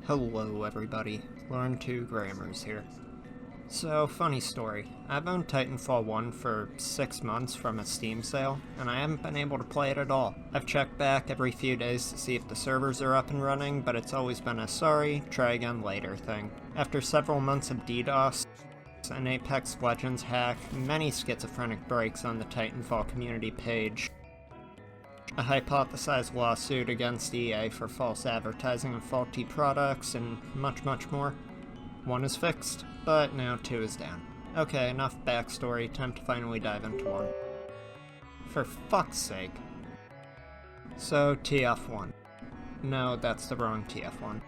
Hello everybody, Learn2 Grammars here. So, funny story, I've owned Titanfall 1 for 6 months from a Steam sale, and I haven't been able to play it at all. I've checked back every few days to see if the servers are up and running, but it's always been a sorry, try again later thing. After several months of DDoS, an Apex Legends hack, many schizophrenic breaks on the Titanfall community page, a hypothesized lawsuit against EA for false advertising of faulty products, and much more. 1 is fixed, but now 2 is down. Okay, enough backstory, time to finally dive into 1. For fuck's sake. So, TF1. No, that's the wrong TF1.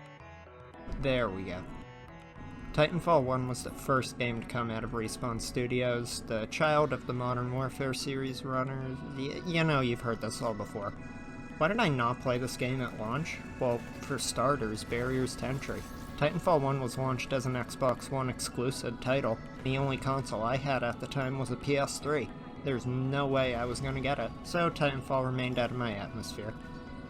There we go. Titanfall 1 was the first game to come out of Respawn Studios, the child of the Modern Warfare series runners. You know you've heard this all before. Why did I not play this game at launch? Well, for starters, barriers to entry. Titanfall 1 was launched as an Xbox One exclusive title. The only console I had at the time was a PS3. There's no way I was gonna get it, so Titanfall remained out of my atmosphere.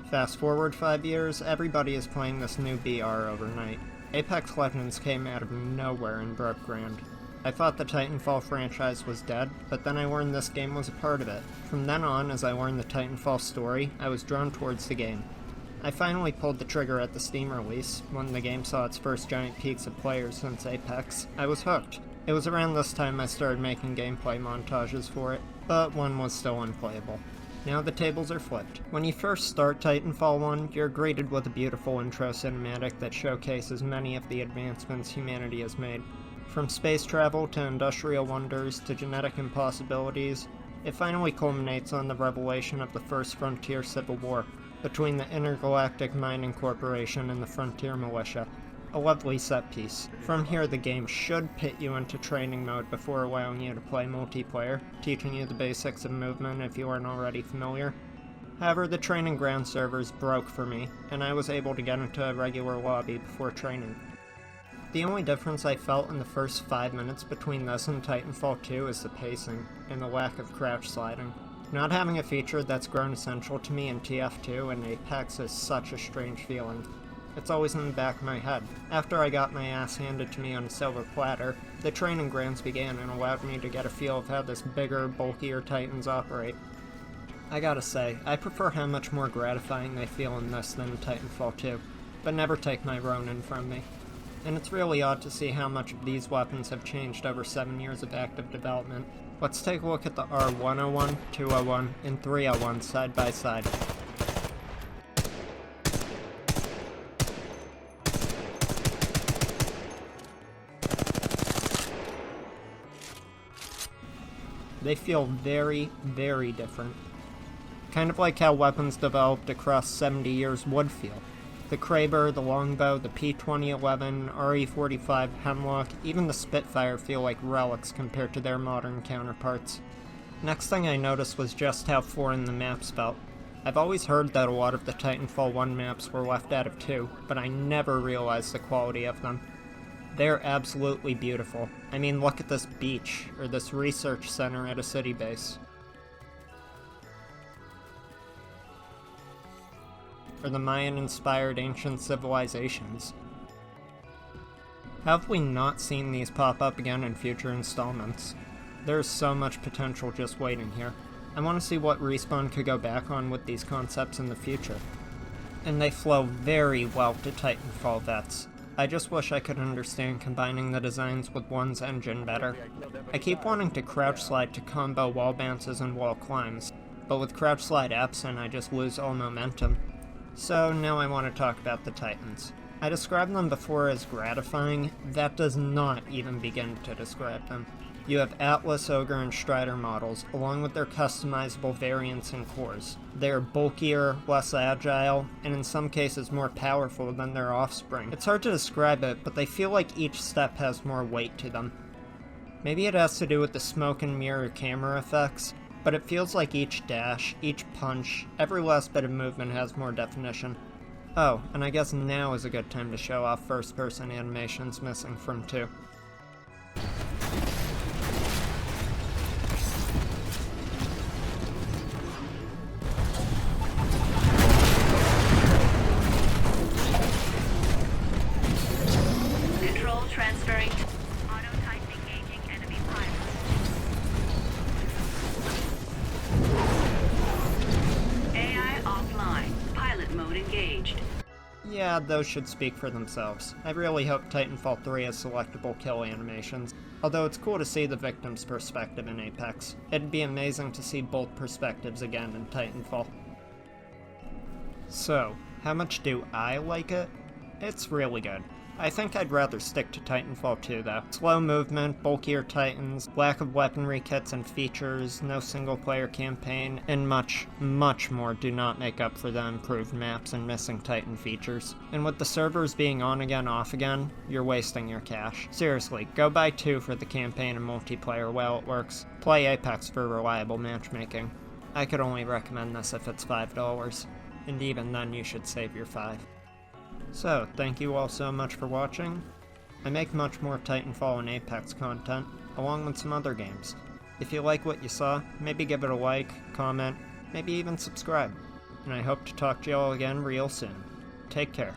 Fast forward 5 years, everybody is playing this new BR overnight. Apex Legends came out of nowhere and broke ground. I thought the Titanfall franchise was dead, but then I learned this game was a part of it. From then on, as I learned the Titanfall story, I was drawn towards the game. I finally pulled the trigger at the Steam release, when the game saw its first giant peaks of players since Apex. I was hooked. It was around this time I started making gameplay montages for it, but 1 was still unplayable. Now the tables are flipped. When you first start Titanfall 1, you're greeted with a beautiful intro cinematic that showcases many of the advancements humanity has made. From space travel to industrial wonders to genetic impossibilities, it finally culminates on the revelation of the first frontier civil war between the Intergalactic Mining Corporation and the Frontier Militia. A lovely set piece. From here the game should pit you into training mode before allowing you to play multiplayer, teaching you the basics of movement if you aren't already familiar. However, the training ground servers broke for me, and I was able to get into a regular lobby before training. The only difference I felt in the first 5 minutes between this and Titanfall 2 is the pacing, and the lack of crouch sliding. Not having a feature that's grown essential to me in TF2 and Apex is such a strange feeling. It's always in the back of my head. After I got my ass handed to me on a silver platter, the training grounds began and allowed me to get a feel of how this bigger, bulkier Titans operate. I gotta say, I prefer how much more gratifying they feel in this than in Titanfall 2, but never take my Ronin from me. And it's really odd to see how much of these weapons have changed over 7 years of active development. Let's take a look at the R101, 201, and 301 side by side. They feel very, very different. Kind of like how weapons developed across 70 years would feel. The Kraber, the Longbow, the P2011, RE45, Hemlock, even the Spitfire feel like relics compared to their modern counterparts. Next thing I noticed was just how foreign the maps felt. I've always heard that a lot of the Titanfall 1 maps were left out of 2, but I never realized the quality of them. They're absolutely beautiful. I mean, look at this beach, or this research center at a city base. Or the Mayan-inspired ancient civilizations. How have we not seen these pop up again in future installments? There's so much potential just waiting here. I want to see what Respawn could go back on with these concepts in the future. And they flow very well to Titanfall vets. I just wish I could understand combining the designs with 1's engine better. I keep wanting to crouch slide to combo wall bounces and wall climbs, but with crouch slide absent I just lose all momentum. So now I want to talk about the Titans. I described them before as gratifying. That does not even begin to describe them. You have Atlas, Ogre, and Strider models, along with their customizable variants and cores. They are bulkier, less agile, and in some cases more powerful than their offspring. It's hard to describe it, but they feel like each step has more weight to them. Maybe it has to do with the smoke and mirror camera effects, but it feels like each dash, each punch, every last bit of movement has more definition. Oh, and I guess now is a good time to show off first-person animations missing from 2. Yeah, those should speak for themselves. I really hope Titanfall 3 has selectable kill animations, although it's cool to see the victim's perspective in Apex. It'd be amazing to see both perspectives again in Titanfall. So, how much do I like it? It's really good. I think I'd rather stick to Titanfall 2 though. Slow movement, bulkier Titans, lack of weaponry kits and features, no single player campaign, and much, much more do not make up for the improved maps and missing Titan features. And with the servers being on again, off again, you're wasting your cash. Seriously, go buy 2 for the campaign and multiplayer while it works. Play Apex for reliable matchmaking. I could only recommend this if it's $5, and even then you should save your $5. So, thank you all so much for watching. I make much more Titanfall and Apex content, along with some other games. If you like what you saw, maybe give it a like, comment, maybe even subscribe. And I hope to talk to you all again real soon. Take care.